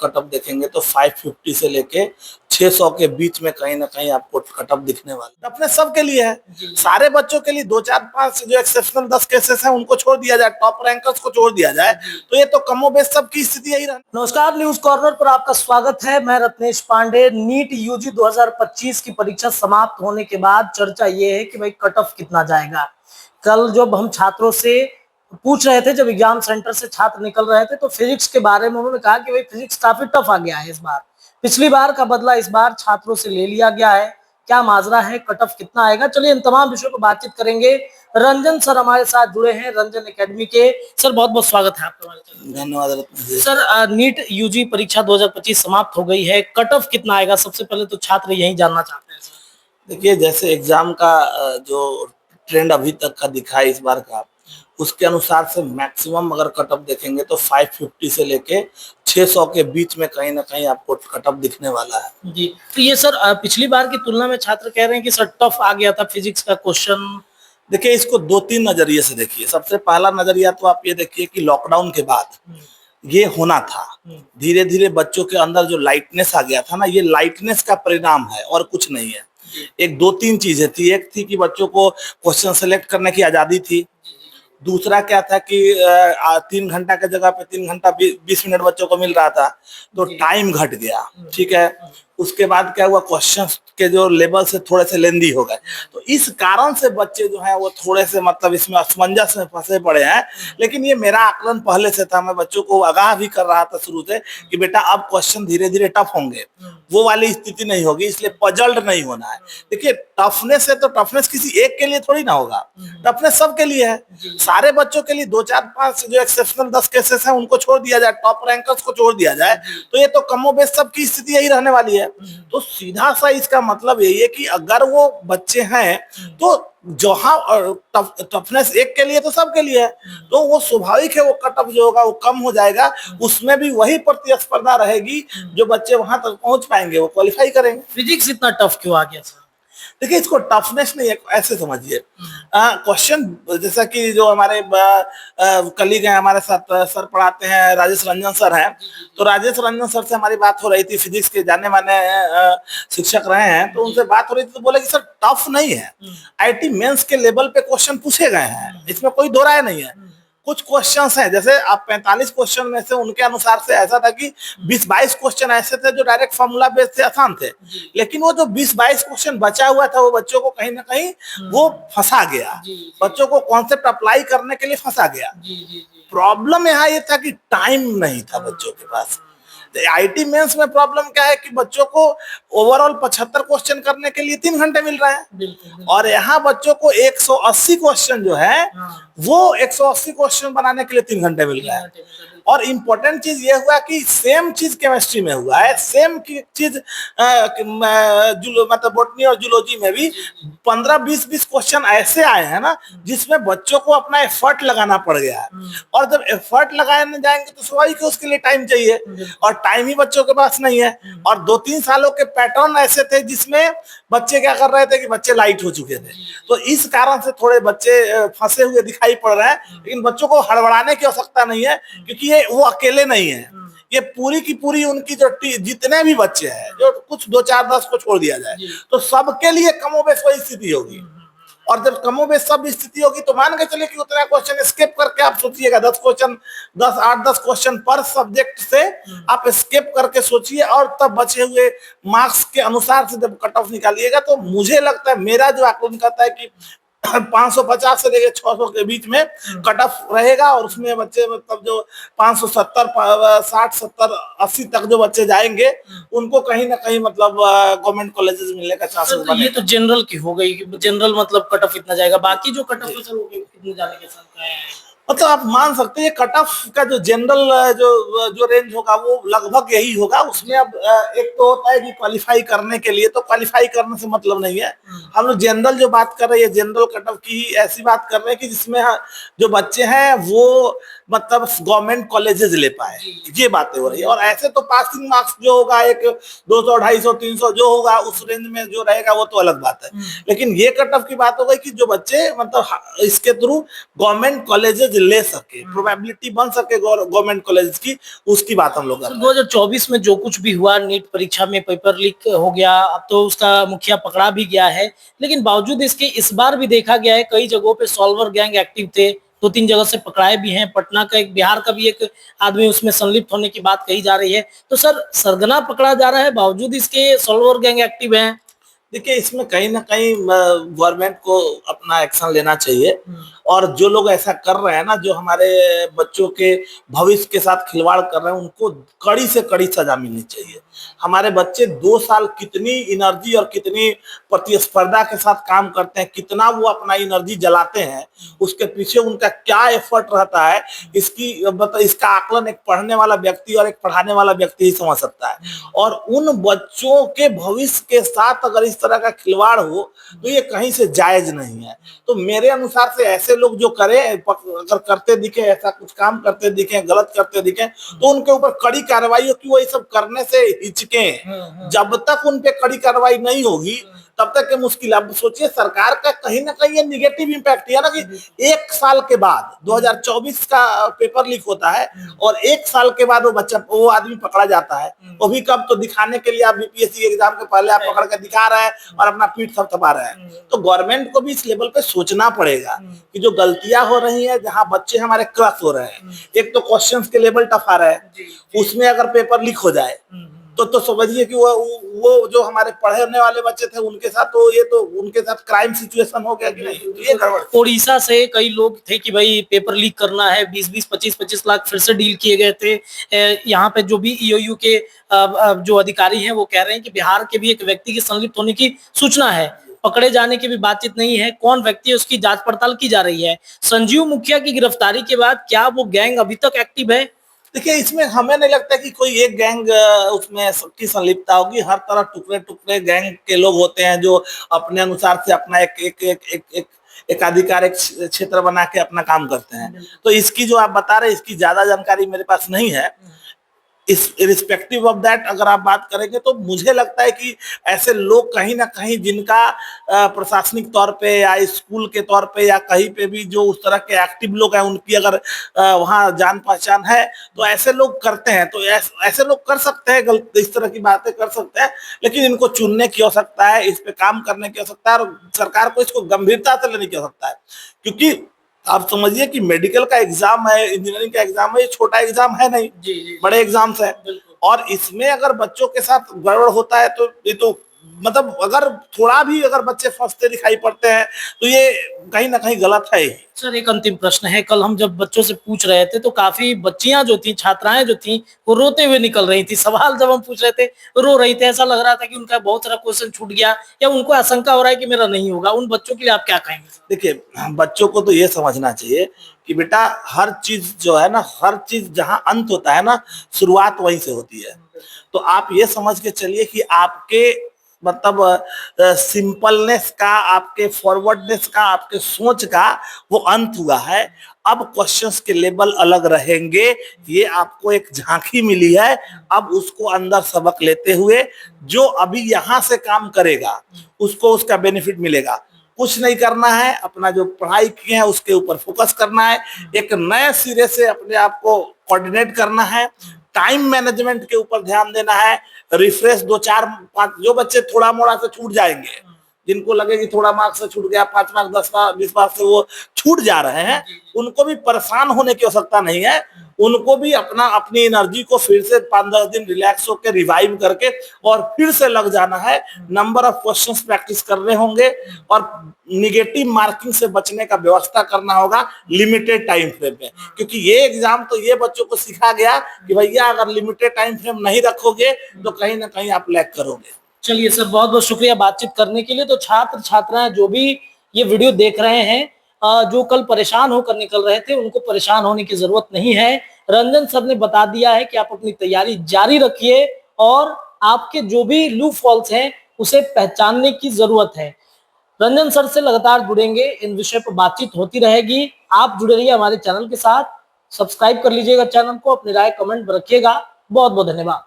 Cut off देखेंगे तो 550 से लेके 600 के बीच में कहीं ना कहीं आपको कट ऑफ दिखने वाला। अपने सबके लिए है, सारे बच्चों के लिए। 2 4 5 जो एक्सेप्शनल 10 केसेस हैं उनको छोड़ दिया जाए, टॉप रैंकर्स को छोड़ दिया जाए, तो ये तो कमोबेश सबकी स्थिति यही रहा। नमस्कार, न्यूज कॉर्नर पर आपका स्वागत है। मैं रत्नेश पांडे। नीट यूजी 2025 की परीक्षा समाप्त होने के बाद चर्चा ये है कि भाई कट ऑफ कितना जाएगा। कल जब हम छात्रों से पूछ रहे थे, जब एग्जाम सेंटर से छात्र निकल रहे थे, तो फिजिक्स के बारे में उन्होंने कहा कि भाई फिजिक्स काफी टफ आ गया है इस बार। पिछली बार का बदला इस बार छात्रों से ले लिया गया है। क्या माजरा है, कट ऑफ कितना आएगा, चलिए इन तमाम विषयों पर बातचीत करेंगे। रंजन सर हमारे साथ जुड़े हैं, रंजन एकेडमी के। सर बहुत बहुत स्वागत है आपका। धन्यवाद सर, नीट यूजी परीक्षा 2025 समाप्त हो गई है, कट ऑफ कितना आएगा, सबसे पहले तो छात्र यही जानना चाहते हैं। देखिए, जैसे एग्जाम का जो ट्रेंड अभी तक का दिखा है इस बार का, उसके अनुसार से मैक्सिमम अगर कट ऑफ देखेंगे तो 550 से लेके 600 के बीच में कहीं ना कहीं आपको कट ऑफ दिखने वाला है। जी, तो ये सर पिछली बार की तुलना में छात्र कह रहे हैं कि सर टफ आ गया था फिजिक्स का क्वेश्चन। देखिए, इसको 2 3 नजरिए से देखिए। सबसे पहला नजरिया तो आप ये देखिए कि लॉकडाउन के बाद ये होना था। धीरे धीरे बच्चों के अंदर जो लाइटनेस आ गया था ना, ये लाइटनेस का परिणाम है और कुछ नहीं है। एक 2 3 चीजें थी। एक थी कि बच्चों को क्वेश्चन सेलेक्ट करने की आजादी थी। दूसरा क्या था कि 3 घंटा की जगह पे 3 घंटा 20 मिनट बच्चों को मिल रहा था, तो टाइम घट गया। ठीक है, उसके बाद क्या हुआ, क्वेश्चन के जो लेवल से थोड़े से लेंदी हो गए, तो इस कारण से बच्चे जो है वो थोड़े से मतलब इसमें असमंजस में फंसे पड़े हैं। लेकिन ये मेरा आकलन पहले से था, मैं बच्चों को आगाह भी कर रहा था शुरू से कि बेटा अब क्वेश्चन धीरे धीरे टफ होंगे, वो वाली स्थिति नहीं होगी, इसलिए पजल्ड नहीं होना है। देखिए, टफनेस है तो टफनेस किसी एक के लिए थोड़ी ना होगा, टफनेस सबके लिए है, सारे बच्चों के लिए। 2 4 5 जो एक्सेप्शनल 10 केसेस हैं उनको छोड़ दिया जाए, टॉप रैंकर्स को छोड़ दिया जाए, तो ये तो कमोबेश सबकी स्थिति यही रहने वाली है। तो सीधा सा इसका मतलब यही है कि अगर वो बच्चे हैं तो जहां टफनेस एक के लिए तो सबके लिए है, तो वो स्वाभाविक है वो कट ऑफ जो होगा वो कम हो जाएगा। उसमें भी वही प्रतिस्पर्धा रहेगी, जो बच्चे वहां तक पहुंच पाएंगे वो क्वालिफाई करेंगे। फिजिक्स इतना टफ क्यों आ गया सर? देखिए, इसको टफनेस नहीं है, ऐसे समझिए। क्वेश्चन जैसा कि जो हमारे कलीग हैं हमारे साथ, सर पढ़ाते हैं, राजेश रंजन सर हैं, तो राजेश रंजन सर से हमारी बात हो रही थी, फिजिक्स के जाने माने शिक्षक रहे हैं, तो उनसे बात हो रही थी तो बोले कि सर टफ नहीं है, आईटी मेंस के लेवल पे क्वेश्चन पूछे गए हैं, इसमें कोई दो राय नहीं है। कुछ क्वेश्चंस हैं, जैसे आप 45 क्वेश्चन में से उनके अनुसार से ऐसा था कि 20 22 क्वेश्चन ऐसे थे जो डायरेक्ट फॉर्मूला बेस्ड थे, आसान थे, लेकिन वो जो 20 22 क्वेश्चन बचा हुआ था वो बच्चों को कहीं ना कहीं वो फंसा गया, बच्चों को कॉन्सेप्ट अप्लाई करने के लिए फंसा गया। प्रॉब्लम यहाँ ये था कि टाइम नहीं था बच्चों के पास। आईटी मेंस में प्रॉब्लम क्या है कि बच्चों को ओवरऑल 75 क्वेश्चन करने के लिए 3 घंटे मिल रहे हैं, और यहाँ बच्चों को 180 क्वेश्चन जो है वो 180 क्वेश्चन बनाने के लिए 3 घंटे मिल रहा है। और इम्पोर्टेंट चीज ये हुआ कि सेम चीज केमिस्ट्री में हुआ है, सेम चीज मतलब बॉटनी और जूलॉजी में भी 15 20 क्वेश्चन ऐसे आए हैं ना जिसमें बच्चों को अपना एफर्ट लगाना पड़ गया है। और जब एफर्ट लगाने जाएंगे तो स्वाभाविक है उसके लिए टाइम चाहिए, और टाइम ही बच्चों के पास नहीं है। और 2 3 सालों के पैटर्न ऐसे थे जिसमें बच्चे क्या कर रहे थे कि बच्चे लाइट हो चुके थे, तो इस कारण से थोड़े बच्चे फंसे हुए दिखाई पड़ रहे हैं। लेकिन बच्चों को हड़बड़ाने की आवश्यकता नहीं है, क्योंकि ये वो अकेले नहीं है, ये पूरी की पूरी उनकी जो जितने भी बच्चे हैं, जो कुछ 2 4 10 को छोड़ दिया जाए तो सबके लिए कमोबेश वही स्थिति होगी। और जब कमोबेश सब स्थिति होगी तो मान के चले कि उतना क्वेश्चन स्किप करके आप सोचिएगा, 10 क्वेश्चन 8 10 क्वेश्चन पर सब्जेक्ट से आप स्किप करके सोचिए, और तब बचे हुए मार्क्स के अनुसार से जब कट ऑफ निकालिएगा, तो मुझे लगता है, मेरा जो आकलन कहता है कि 550 से लेकर 600 के बीच में कट ऑफ रहेगा, और उसमें बच्चे मतलब जो 570 60 70 80 तक जो बच्चे जाएंगे उनको कहीं ना कहीं मतलब गवर्नमेंट कॉलेजेस मिलने का चांसेस बनेगा। ये तो जनरल की हो गई, जनरल मतलब कट ऑफ इतना जाएगा, बाकी जो कट ऑफ कितने जाने के साथ है, मतलब आप मान सकते हैं कट ऑफ का जो जनरल जो रेंज होगा वो लगभग यही होगा। उसमें अब एक तो होता है कि क्वालिफाई करने के लिए, तो क्वालिफाई करने से मतलब नहीं है, हम लोग जनरल जो बात कर रहे हैं जनरल कट ऑफ की ही ऐसी बात कर रहे हैं कि जिसमें जो बच्चे हैं वो मतलब गवर्नमेंट कॉलेजेस ले पाए, ये बातें हो रही है। और ऐसे तो पासिंग मार्क्स जो होगा एक 200 250 300 जो होगा उस रेंज में जो रहेगा वो तो अलग बात है, लेकिन ये कट ऑफ की बात हो गई कि जो बच्चे मतलब इसके थ्रू गवर्नमेंट कॉलेजेस परसेंटेज ले सके, प्रोबेबिलिटी बन सके गवर्नमेंट कॉलेज की, उसकी बात हम लोग कर रहे हैं। 2024 में जो कुछ भी हुआ, नीट परीक्षा में पेपर लीक हो गया, अब तो उसका मुखिया पकड़ा भी गया है, लेकिन बावजूद इसके इस बार भी देखा गया है कई जगहों पे सॉल्वर गैंग एक्टिव थे, 2-3 जगह से पकड़ाए भी हैं। पटना का एक, बिहार का भी एक आदमी उसमें संलिप्त होने की बात कही जा रही है। तो सर, सरगना पकड़ा जा रहा है, बावजूद इसके सॉल्वर गैंग एक्टिव हैं। देखिए, इसमें कहीं ना कहीं गवर्नमेंट को अपना एक्शन लेना चाहिए, और जो लोग ऐसा कर रहे हैं ना, जो हमारे बच्चों के भविष्य के साथ खिलवाड़ कर रहे हैं, उनको कड़ी से कड़ी सजा मिलनी चाहिए। हमारे बच्चे 2 साल कितनी एनर्जी और कितनी प्रतिस्पर्धा के साथ काम करते हैं, कितना वो अपना एनर्जी जलाते हैं, उसके पीछे उनका क्या एफर्ट रहता है, इसका आकलन एक पढ़ने वाला व्यक्ति और एक पढ़ाने वाला व्यक्ति ही समझ सकता है। और उन बच्चों के भविष्य के साथ अगर इस तरह का खिलवाड़ हो तो ये कहीं से जायज नहीं है। तो मेरे अनुसार से ऐसे लोग जो करें, अगर करते दिखे, ऐसा कुछ काम करते दिखे, गलत करते दिखे, तो उनके ऊपर कड़ी कार्रवाई हो, कि वो ये सब करने से हिचके। जब तक उन पे कड़ी कार्रवाई नहीं होगी तब तक ये मुश्किल। अब सोचिए, सरकार का कहीं ना कहीं ये निगेटिव इम्पैक्ट है ना, कि 1 साल के बाद 2024 का पेपर लीक होता है और 1 साल के बाद वो आदमी पकड़ा जाता है। वो भी कब? तो दिखाने के लिए आप बीपीएससी एग्जाम के पहले आप पकड़ के दिखा रहे हैं और अपना पीठ थपथपा रहे हैं। तो गवर्नमेंट को भी इस लेवल पे सोचना पड़ेगा कि जो गलतियां हो रही है, जहां बच्चे हमारे क्रश हो रहे हैं, एक तो क्वेश्चंस के लेवल टफ आ रहे हैं, उसमें अगर पेपर लीक हो जाए तो समझिए कि वो जो हमारे पढ़ने वाले बच्चे थे, उनके साथ तो ये तो उनके साथ क्राइम सिचुएशन हो गया कि नहीं। ये गड़बड़। उड़ीसा से कई लोग थे कि भाई पेपर लीक करना है, 20-20, 25-25 लाख फिर से डील किए गए थे। यहाँ पे जो भी ईओयू के जो अधिकारी हैं वो कह रहे हैं कि बिहार के भी एक व्यक्ति के संलिप्त होने की सूचना है, पकड़े जाने की भी बातचीत नहीं है। कौन व्यक्ति है उसकी जांच पड़ताल की जा रही है। संजीव मुखिया की गिरफ्तारी के बाद क्या वो गैंग अभी तक एक्टिव है? देखिए, इसमें हमें नहीं लगता कि कोई एक गैंग उसमें सबकी संलिप्तता होगी। हर तरह टुकड़े टुकड़े गैंग के लोग होते हैं, जो अपने अनुसार से अपना एक एकाधिकार एक क्षेत्र बना के अपना काम करते हैं। तो इसकी जो आप बता रहे हैं, इसकी ज्यादा जानकारी मेरे पास नहीं है। इस इरिस्पेक्टिव ऑफ दैट अगर आप बात करेंगे तो मुझे लगता है कि ऐसे लोग कहीं ना कहीं, जिनका प्रशासनिक तौर पे या स्कूल के तौर पे या कहीं पे भी जो उस तरह के एक्टिव लोग हैं, उनकी अगर वहाँ जान पहचान है, तो ऐसे लोग करते हैं। तो ऐसे लोग कर सकते हैं, गलत इस तरह की बातें कर सकते हैं, लेकिन इनको चुनने की आवश्यकता है, इस पे काम करने की आवश्यकता है, और सरकार को इसको गंभीरता से लेने की आवश्यकता है। क्योंकि आप समझिए कि मेडिकल का एग्जाम है, इंजीनियरिंग का एग्जाम है, ये छोटा एग्जाम है नहीं, बड़े एग्जाम्स है। और इसमें अगर बच्चों के साथ गड़बड़ होता है तो ये तो मतलब अगर थोड़ा भी अगर बच्चे फंसते दिखाई पड़ते हैं तो ये कहीं ना कहीं गलत है। सर, एक अंतिम प्रश्न है। कल हम जब बच्चों से पूछ रहे थे तो काफी बच्चियां जो थी, छात्राएं जो थी, वो रोते हुए निकल रही थी। सवाल जब हम पूछ रहे थे रो रही थी। ऐसा लग रहा था कि उनका बहुत सारा क्वेश्चन छूट गया, या उनको आशंका हो रहा है कि मेरा नहीं होगा। उन बच्चों के लिए आप क्या कहेंगे? देखिए, बच्चों को तो ये समझना चाहिए कि बेटा, हर चीज जो है ना, हर चीज जहां अंत होता है ना, शुरुआत वहीं से होती है। तो आप ये समझ के चलिए कि आपके मतलब सिंपलनेस का, आपके फॉरवर्डनेस का, आपके सोच का वो अंत हुआ है। अब क्वेश्चंस के लेवल अलग रहेंगे। ये आपको एक झांकी मिली है, अब उसको अंदर सबक लेते हुए जो अभी यहाँ से काम करेगा उसको उसका बेनिफिट मिलेगा। कुछ नहीं करना है, अपना जो पढ़ाई किए हैं उसके ऊपर फोकस करना है, एक नए सिरे से अपने आप को कोऑर्डिनेट करना है, टाइम मैनेजमेंट के ऊपर ध्यान देना है, रिफ्रेश 2, 4, 5। जो बच्चे थोड़ा मोड़ा से छूट जाएंगे, जिनको लगे कि थोड़ा मार्क्स से छूट गया, 5 मार्क्स 10 मार्क्स 20 मार्क्स से वो छूट जा रहे हैं, उनको भी परेशान होने की आवश्यकता नहीं है। उनको भी अपनी एनर्जी को फिर से 5-10 दिन रिलैक्स होकर रिवाइव करके और फिर से लग जाना है। नंबर ऑफ क्वेश्चंस प्रैक्टिस करने होंगे और निगेटिव मार्किंग से बचने का व्यवस्था करना होगा लिमिटेड टाइम फ्रेम में। क्योंकि ये एग्जाम तो ये बच्चों को सिखा गया कि भैया, अगर लिमिटेड टाइम फ्रेम नहीं रखोगे तो कहीं ना कहीं आप लैग करोगे। चलिए सर, बहुत बहुत शुक्रिया बातचीत करने के लिए। तो छात्र छात्राएं जो भी ये वीडियो देख रहे हैं, जो कल परेशान होकर निकल रहे थे, उनको परेशान होने की जरूरत नहीं है। रंजन सर ने बता दिया है कि आप अपनी तैयारी जारी रखिए और आपके जो भी लूप हॉल्स हैं उसे पहचानने की जरूरत है। रंजन सर से लगातार जुड़ेंगे, इन विषय पर बातचीत होती रहेगी। आप जुड़े रहिए हमारे चैनल के साथ, सब्सक्राइब कर लीजिएगा चैनल को, अपनी राय कमेंट में रखिएगा। बहुत बहुत धन्यवाद।